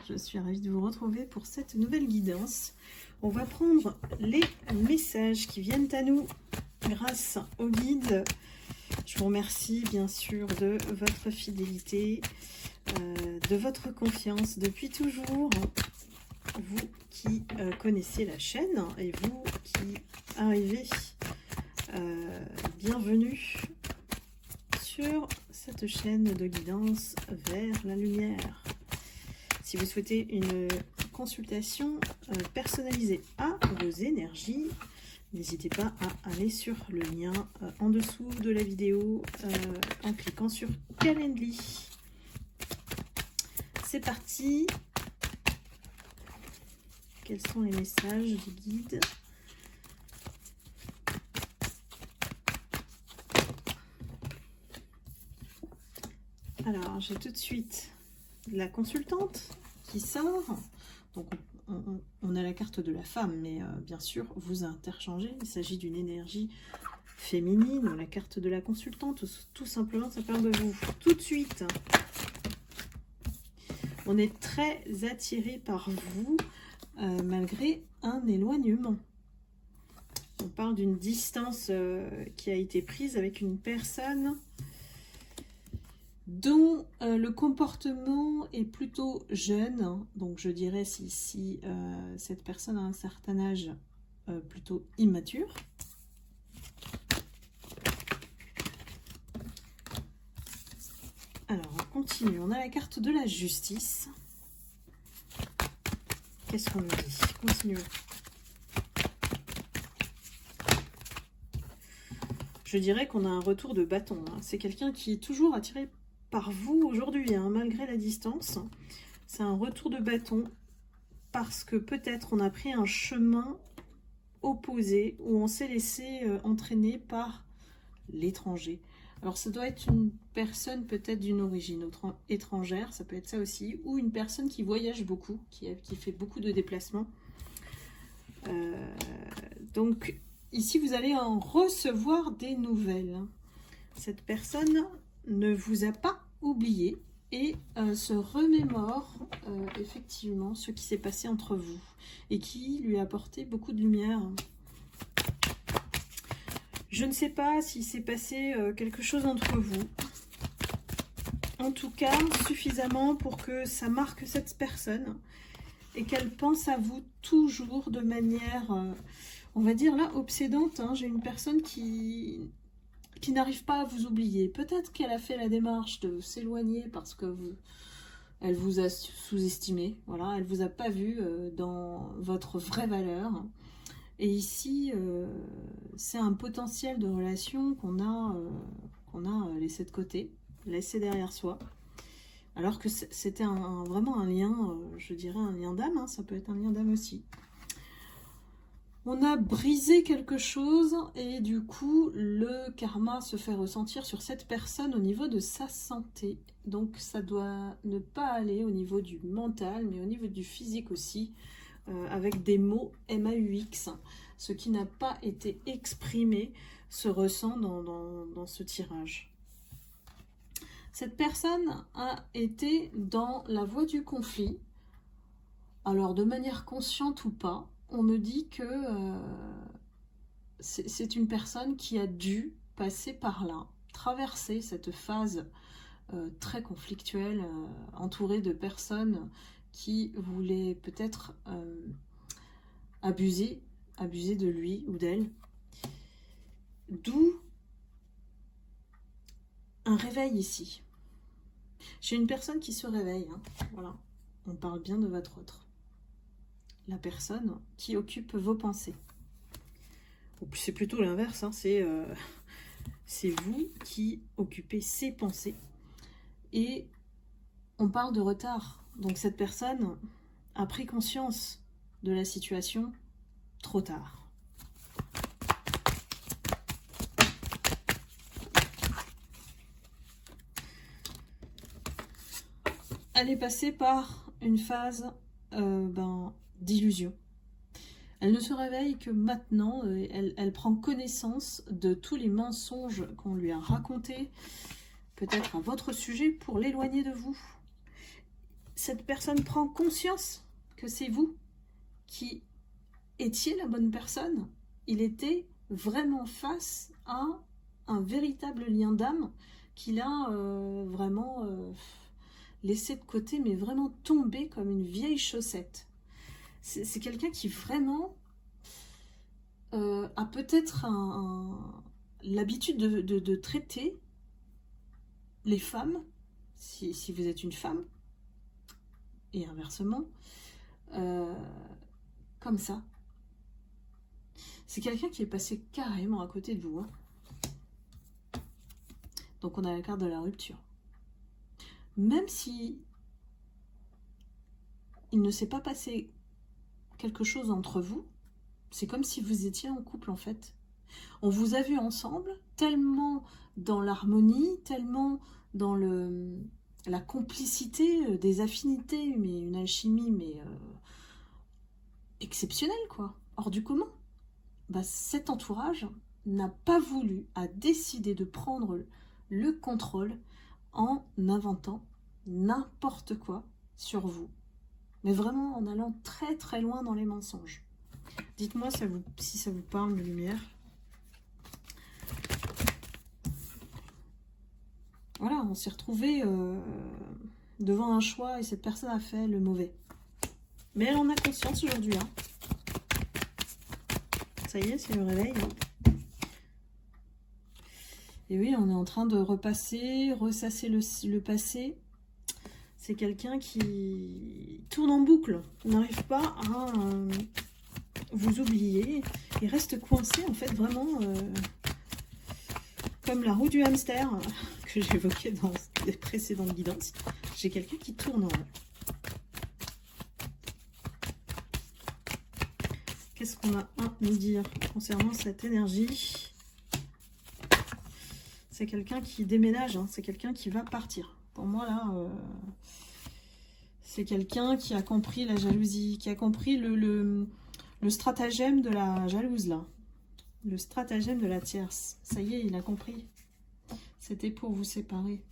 Je suis ravie de vous retrouver pour cette nouvelle guidance. On va prendre les messages qui viennent à nous grâce au guide. Je vous remercie bien sûr de votre fidélité, de votre confiance depuis toujours. Vous qui connaissez la chaîne et vous qui arrivez, bienvenue sur cette chaîne de guidance vers la lumière. Si vous souhaitez une consultation personnalisée à vos énergies, n'hésitez pas à aller sur le lien en dessous de la vidéo en cliquant sur Calendly. C'est parti. Quels sont les messages du guide ? Alors, j'ai tout de suite la consultante qui sort. Donc, on a la carte de la femme, mais bien sûr, vous interchangez. Il s'agit d'une énergie féminine. La carte de la consultante, tout simplement, ça parle de vous. Tout de suite, on est très attiré par vous, malgré un éloignement. On parle d'une distance qui a été prise avec une personne dont le comportement est plutôt jeune. Donc je dirais si cette personne a un certain âge, plutôt immature. Alors on continue, on a la carte de la justice. Qu'est-ce qu'on nous dit? Continuons. Je dirais qu'on a un retour de bâton. C'est quelqu'un qui est toujours attiré par vous aujourd'hui, malgré la distance. C'est un retour de bâton parce que peut-être on a pris un chemin opposé où on s'est laissé entraîner par l'étranger. Alors ça doit être une personne peut-être d'une origine étrangère, ça peut être ça aussi, ou une personne qui voyage beaucoup, qui fait beaucoup de déplacements. Donc ici vous allez en recevoir des nouvelles. Cette personne ne vous a pas oublié et se remémore effectivement ce qui s'est passé entre vous et qui lui a apporté beaucoup de lumière. Je ne sais pas s'il s'est passé quelque chose entre vous. En tout cas, suffisamment pour que ça marque cette personne et qu'elle pense à vous toujours de manière, on va dire là, obsédante. J'ai une personne qui n'arrive pas à vous oublier. Peut-être qu'elle a fait la démarche de s'éloigner parce que elle vous a sous-estimé. Voilà, elle vous a pas vu dans votre vraie valeur. Et ici, c'est un potentiel de relation qu'on a laissé de côté, laissé derrière soi. Alors que c'était vraiment un lien, je dirais un lien d'âme. Ça peut être un lien d'âme aussi. On a brisé quelque chose et du coup, le karma se fait ressentir sur cette personne au niveau de sa santé. Donc, ça doit ne pas aller au niveau du mental, mais au niveau du physique aussi, avec des mots MAUX. Ce qui n'a pas été exprimé se ressent dans ce tirage. Cette personne a été dans la voie du conflit. Alors, de manière consciente ou pas, on me dit que c'est une personne qui a dû passer par là, traverser cette phase très conflictuelle, entourée de personnes qui voulaient peut-être abuser de lui ou d'elle. D'où un réveil ici. J'ai une personne qui se réveille. Voilà, on parle bien de votre autre. La personne qui occupe vos pensées. C'est plutôt l'inverse, c'est vous qui occupez ses pensées. Et on parle de retard. Donc cette personne a pris conscience de la situation trop tard. Elle est passée par une phase d'illusion. Elle ne se réveille que maintenant, elle prend connaissance de tous les mensonges qu'on lui a racontés, peut-être à votre sujet, pour l'éloigner de vous. cette personne prend conscience que c'est vous qui étiez la bonne personne. Il était vraiment face à un véritable lien d'âme qu'il a vraiment laissé de côté, mais vraiment tombé comme une vieille chaussette. C'est quelqu'un qui vraiment a peut-être l'habitude de traiter les femmes, si vous êtes une femme, et inversement, comme ça. C'est quelqu'un qui est passé carrément à côté de vous. Hein. Donc on a la carte de la rupture. Même si il ne s'est pas passé quelque chose entre vous, c'est comme si vous étiez en couple en fait. On vous a vu ensemble, tellement dans l'harmonie, tellement dans la complicité, des affinités, mais une alchimie mais exceptionnelle quoi, hors du commun. Bah, cet entourage n'a pas voulu, a décidé de prendre le contrôle en inventant n'importe quoi sur vous. Mais vraiment en allant très très loin dans les mensonges. Dites-moi si ça vous parle de lumière. Voilà, on s'est retrouvé devant un choix et cette personne a fait le mauvais. Mais elle en a conscience aujourd'hui. Hein. Ça y est, c'est le réveil. Hein. Et oui, on est en train de repasser, ressasser le passé. C'est quelqu'un qui tourne en boucle. Il n'arrive pas à vous oublier. Il reste coincé, en fait, vraiment comme la roue du hamster que j'évoquais dans les précédentes guidances. J'ai quelqu'un qui tourne en rond. Qu'est-ce qu'on a à nous dire concernant cette énergie? C'est quelqu'un qui déménage, hein, c'est quelqu'un qui va partir. Pour moi, là, c'est quelqu'un qui a compris la jalousie, qui a compris le stratagème de la jalouse, là. Le stratagème de la tierce. Ça y est, il a compris. C'était pour vous séparer.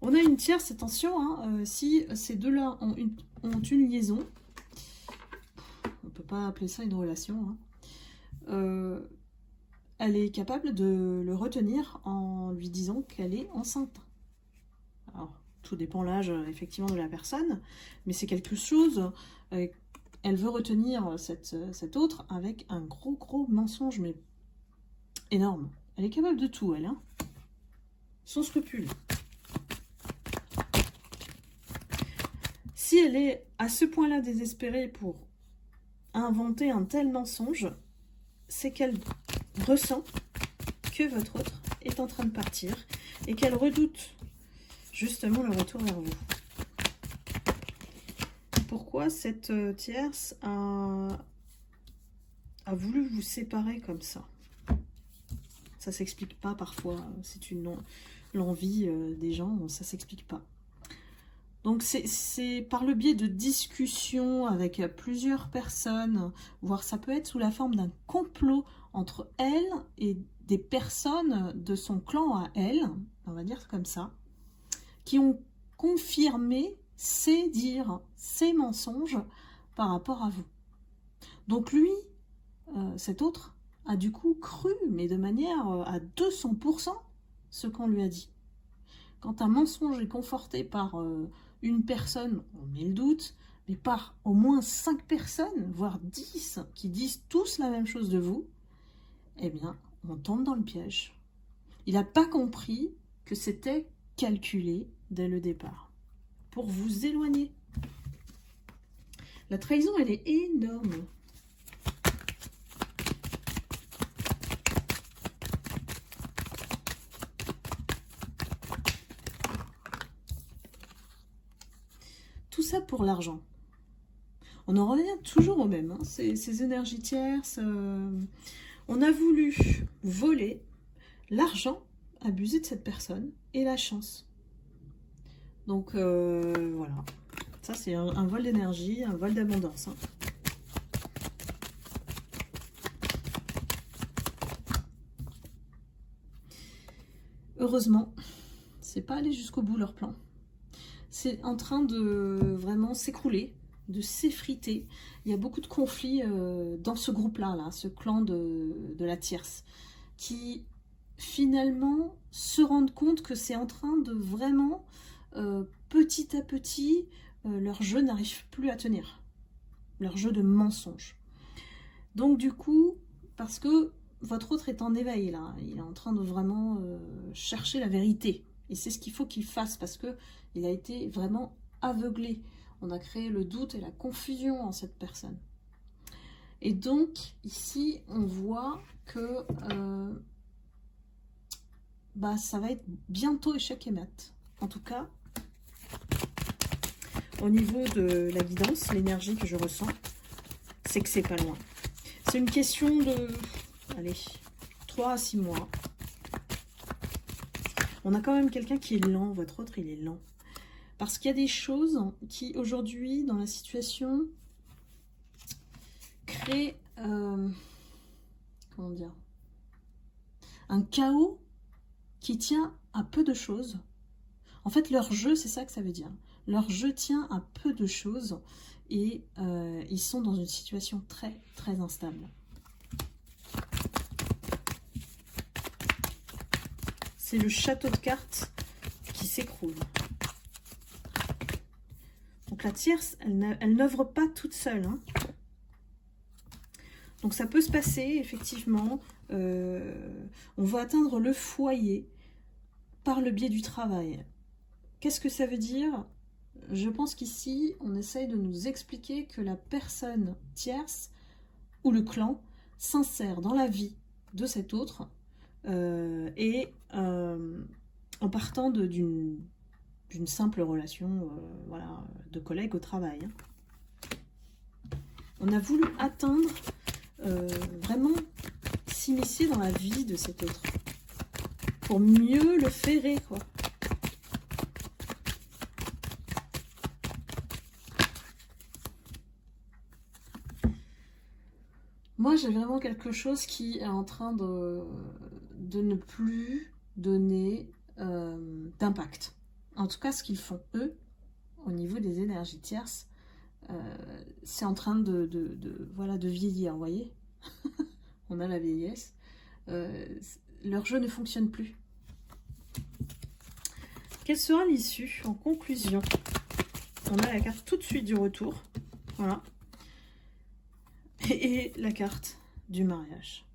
On a une tierce, attention, hein, si ces deux-là ont une liaison, on ne peut pas appeler ça une relation, hein, elle est capable de le retenir en lui disant qu'elle est enceinte. Alors, tout dépend l'âge, effectivement, de la personne, mais c'est quelque chose... elle veut retenir cette autre avec un gros mensonge, mais énorme. Elle est capable de tout, elle, hein, sans scrupule. Si elle est à ce point-là désespérée pour inventer un tel mensonge, c'est qu'elle ressent que votre autre est en train de partir et qu'elle redoute justement le retour vers vous. Pourquoi cette tierce a voulu vous séparer comme ça? Ça s'explique pas parfois, c'est l'envie des gens, ça s'explique pas. Donc c'est par le biais de discussions avec plusieurs personnes, voire ça peut être sous la forme d'un complot entre elle et des personnes de son clan à elle, on va dire comme ça, qui ont confirmé ses dires, ses mensonges par rapport à vous. Donc lui, cet autre, a du coup cru, mais de manière à 200%, ce qu'on lui a dit. Quand un mensonge est conforté par une personne, on met le doute, mais par au moins 5 personnes, voire 10, qui disent tous la même chose de vous, eh bien, on tombe dans le piège. Il n'a pas compris que c'était calculé dès le départ, pour vous éloigner. La trahison, elle est énorme. Tout ça pour l'argent. On en revient toujours au même, hein. Ces énergies tierces. On a voulu voler l'argent, abuser de cette personne et la chance. Donc voilà. Ça, c'est un vol d'énergie, un vol d'abondance. Hein. Heureusement, c'est pas allé jusqu'au bout leur plan. c'est en train de vraiment s'écrouler, de s'effriter. Il y a beaucoup de conflits dans ce groupe-là, là, ce clan de la tierce, qui finalement se rendent compte que c'est en train de vraiment, petit à petit, leur jeu n'arrive plus à tenir. Leur jeu de mensonge. Donc du coup, parce que votre autre est en éveil là, il est en train de vraiment chercher la vérité. Et c'est ce qu'il faut qu'il fasse parce que il a été vraiment aveuglé. On a créé le doute et la confusion en cette personne. Et donc ici, on voit que ça va être bientôt échec et mat. En tout cas, au niveau de la guidance, l'énergie que je ressens, c'est que c'est pas loin. C'est une question de, allez, 3 à 6 mois. On a quand même quelqu'un qui est lent, votre autre il est lent. Parce qu'il y a des choses qui aujourd'hui, dans la situation, créent, comment dire, un chaos qui tient à peu de choses. En fait, leur jeu, c'est ça que ça veut dire. Leur jeu tient à peu de choses et ils sont dans une situation très, très instable. C'est le château de cartes qui s'écroule. Donc la tierce, elle n'œuvre pas toute seule. Hein. Donc ça peut se passer, effectivement. On va atteindre le foyer par le biais du travail. Qu'est-ce que ça veut dire? Je pense qu'ici, on essaye de nous expliquer que la personne tierce ou le clan s'insère dans la vie de cet autre en partant d'une simple relation voilà, de collègue au travail. Hein. On a voulu atteindre, vraiment s'immiscer dans la vie de cet autre pour mieux le ferrer, quoi. Moi, j'ai vraiment quelque chose qui est en train de ne plus donner d'impact. En tout cas, ce qu'ils font, eux, au niveau des énergies tierces, c'est en train voilà, de vieillir, vous voyez. On a la vieillesse. Leur jeu ne fonctionne plus. Quelle sera l'issue en conclusion? On a la carte tout de suite du retour. Voilà. Et la carte du mariage.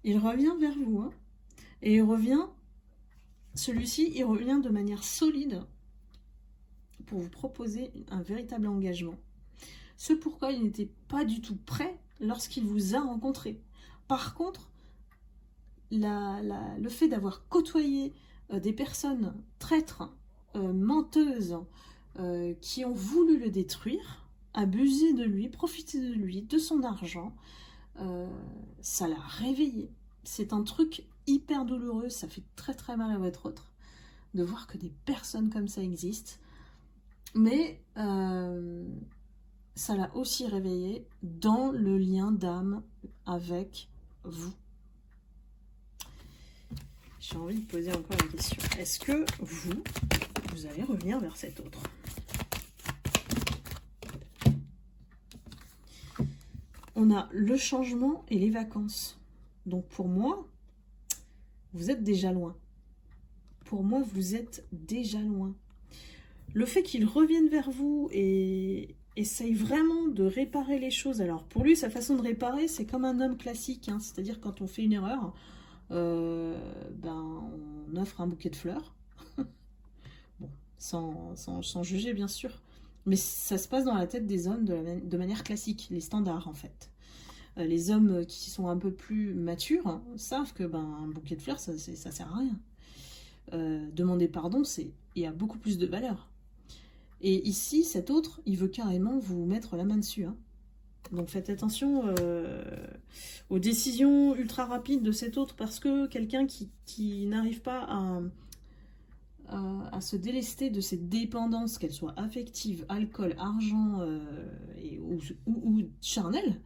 Il revient vers vous. Hein, et il revient, celui-ci, il revient de manière solide pour vous proposer un véritable engagement. Ce pourquoi il n'était pas du tout prêt lorsqu'il vous a rencontré. Par contre, le fait d'avoir côtoyé des personnes traîtres, menteuses, qui ont voulu le détruire, abuser de lui, profiter de lui, de son argent, ça l'a réveillé. C'est un truc hyper douloureux, ça fait très très mal à votre autre de voir que des personnes comme ça existent, mais ça l'a aussi réveillé dans le lien d'âme avec vous. J'ai envie de poser encore la question. Est-ce que vous allez revenir vers cet autre? On a le changement et les vacances. Donc pour moi, vous êtes déjà loin. Pour moi, vous êtes déjà loin. Le fait qu'il revienne vers vous et essaye vraiment de réparer les choses. Alors pour lui, sa façon de réparer, c'est comme un homme classique. Hein. C'est-à-dire quand on fait une erreur, on offre un bouquet de fleurs. Bon, sans juger bien sûr. Mais ça se passe dans la tête des hommes de manière classique, les standards en fait. Les hommes qui sont un peu plus matures savent que un bouquet de fleurs, ça sert à rien. Demander pardon, il y a beaucoup plus de valeur. Et ici, cet autre, il veut carrément vous mettre la main dessus. Hein. Donc faites attention aux décisions ultra rapides de cet autre, parce que quelqu'un qui n'arrive pas à se délester de cette dépendance, qu'elle soit affective, alcool, argent ou charnelle,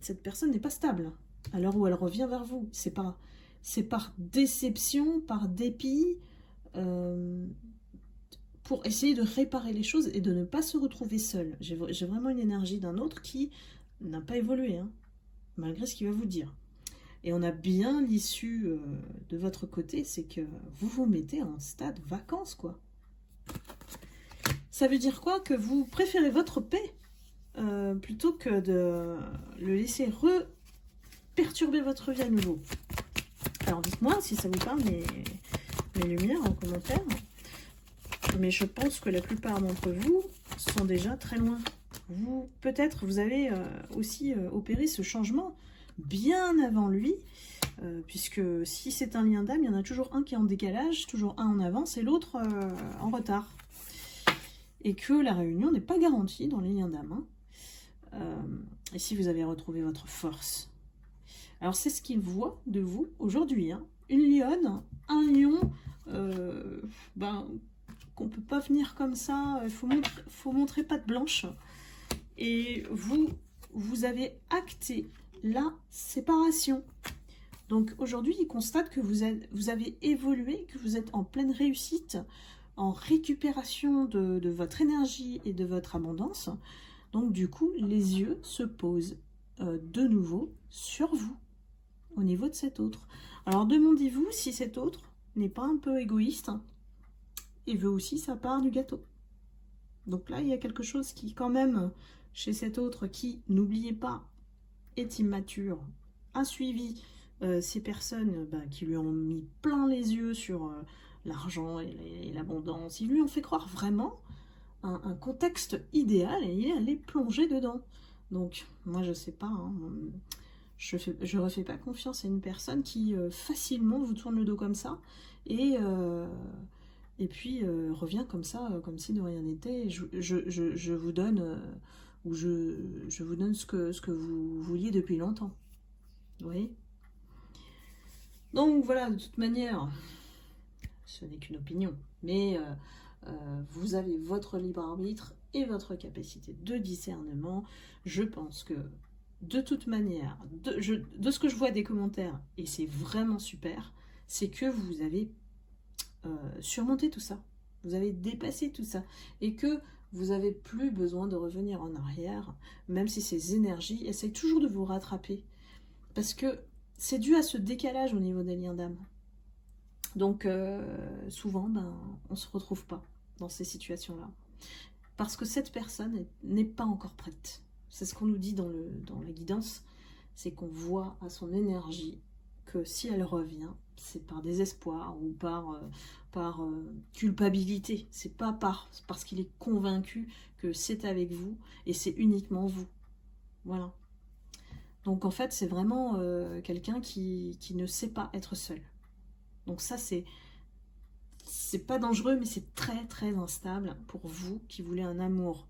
cette personne n'est pas stable. À l'heure où elle revient vers vous, c'est par déception, par dépit, pour essayer de réparer les choses et de ne pas se retrouver seul. J'ai vraiment une énergie d'un autre qui n'a pas évolué, hein, malgré ce qu'il va vous dire. Et on a bien l'issue de votre côté, c'est que vous vous mettez en stade vacances, quoi. Ça veut dire quoi? Que vous préférez votre paix plutôt que de le laisser perturber votre vie à nouveau. Alors dites-moi si ça vous parle, mes lumières en commentaire. Mais je pense que la plupart d'entre vous sont déjà très loin. Peut-être vous avez aussi opéré ce changement bien avant lui, puisque si c'est un lien d'âme, il y en a toujours un qui est en décalage, toujours un en avance et l'autre en retard. Et que la réunion n'est pas garantie dans les liens d'âme. Hein. Et si vous avez retrouvé votre force. Alors c'est ce qu'il voit de vous aujourd'hui. Hein. Une lionne, un lion, qu'on ne peut pas venir comme ça, il faut montrer patte blanche. Et vous avez acté la séparation. Donc aujourd'hui, il constate que vous avez évolué, que vous êtes en pleine réussite, en récupération de votre énergie et de votre abondance. Donc du coup, les yeux se posent de nouveau sur vous, au niveau de cet autre. Alors demandez-vous si cet autre n'est pas un peu égoïste et veut aussi sa part du gâteau. Donc là, il y a quelque chose qui quand même, chez cet autre qui, n'oubliez pas, est immature, a suivi ces personnes qui lui ont mis plein les yeux sur l'argent et l'abondance. Ils lui ont fait croire vraiment un contexte idéal et il est allé plonger dedans. Donc, moi, je sais pas, hein, je refais pas confiance à une personne qui facilement vous tourne le dos comme ça et puis revient comme ça, comme si de rien n'était. Je vous donne, je vous donne ce que vous vouliez depuis longtemps. Vous voyez? Donc voilà, de toute manière, ce n'est qu'une opinion, mais vous avez votre libre arbitre et votre capacité de discernement. Je pense que de toute manière, de ce que je vois des commentaires, et c'est vraiment super, c'est que vous avez surmonté tout ça. Vous avez dépassé tout ça. Et que vous n'avez plus besoin de revenir en arrière, même si ces énergies essayent toujours de vous rattraper. Parce que c'est dû à ce décalage au niveau des liens d'âme. Donc, souvent, on ne se retrouve pas dans ces situations-là. Parce que cette personne n'est pas encore prête. C'est ce qu'on nous dit dans la guidance, c'est qu'on voit à son énergie que si elle revient, c'est par désespoir ou par culpabilité. C'est pas parce qu'il est convaincu que c'est avec vous et c'est uniquement vous. Voilà. Donc en fait, c'est vraiment quelqu'un qui ne sait pas être seul. Donc ça, c'est pas dangereux, mais c'est très très instable pour vous qui voulez un amour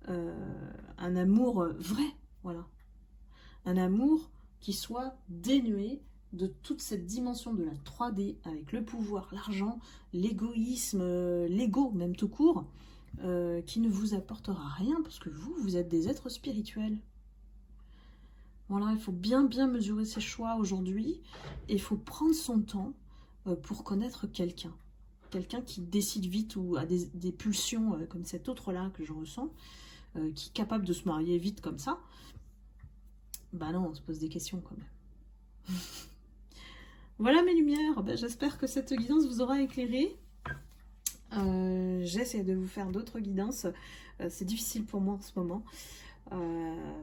vrai, voilà. Un amour qui soit dénué de toute cette dimension de la 3D avec le pouvoir, l'argent, l'égoïsme, l'ego même tout court, qui ne vous apportera rien parce que vous êtes des êtres spirituels. Voilà, il faut bien mesurer ses choix aujourd'hui et il faut prendre son temps pour connaître quelqu'un. Quelqu'un qui décide vite ou a des pulsions comme cet autre-là que je ressens, qui est capable de se marier vite comme ça. Bah non, on se pose des questions quand même. Voilà mes lumières, j'espère que cette guidance vous aura éclairé. J'essaie de vous faire d'autres guidances, c'est difficile pour moi en ce moment.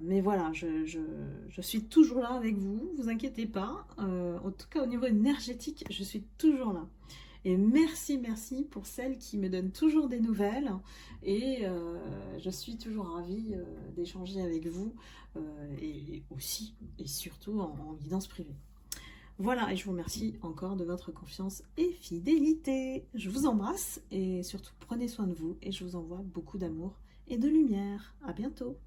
Mais voilà, je suis toujours là avec vous, vous inquiétez pas. En tout cas au niveau énergétique, je suis toujours là. Et merci pour celles qui me donnent toujours des nouvelles. Et je suis toujours ravie d'échanger avec vous. Et aussi et surtout en guidance privée. Voilà, et je vous remercie encore de votre confiance et fidélité. Je vous embrasse et surtout prenez soin de vous. Et je vous envoie beaucoup d'amour et de lumière. À bientôt.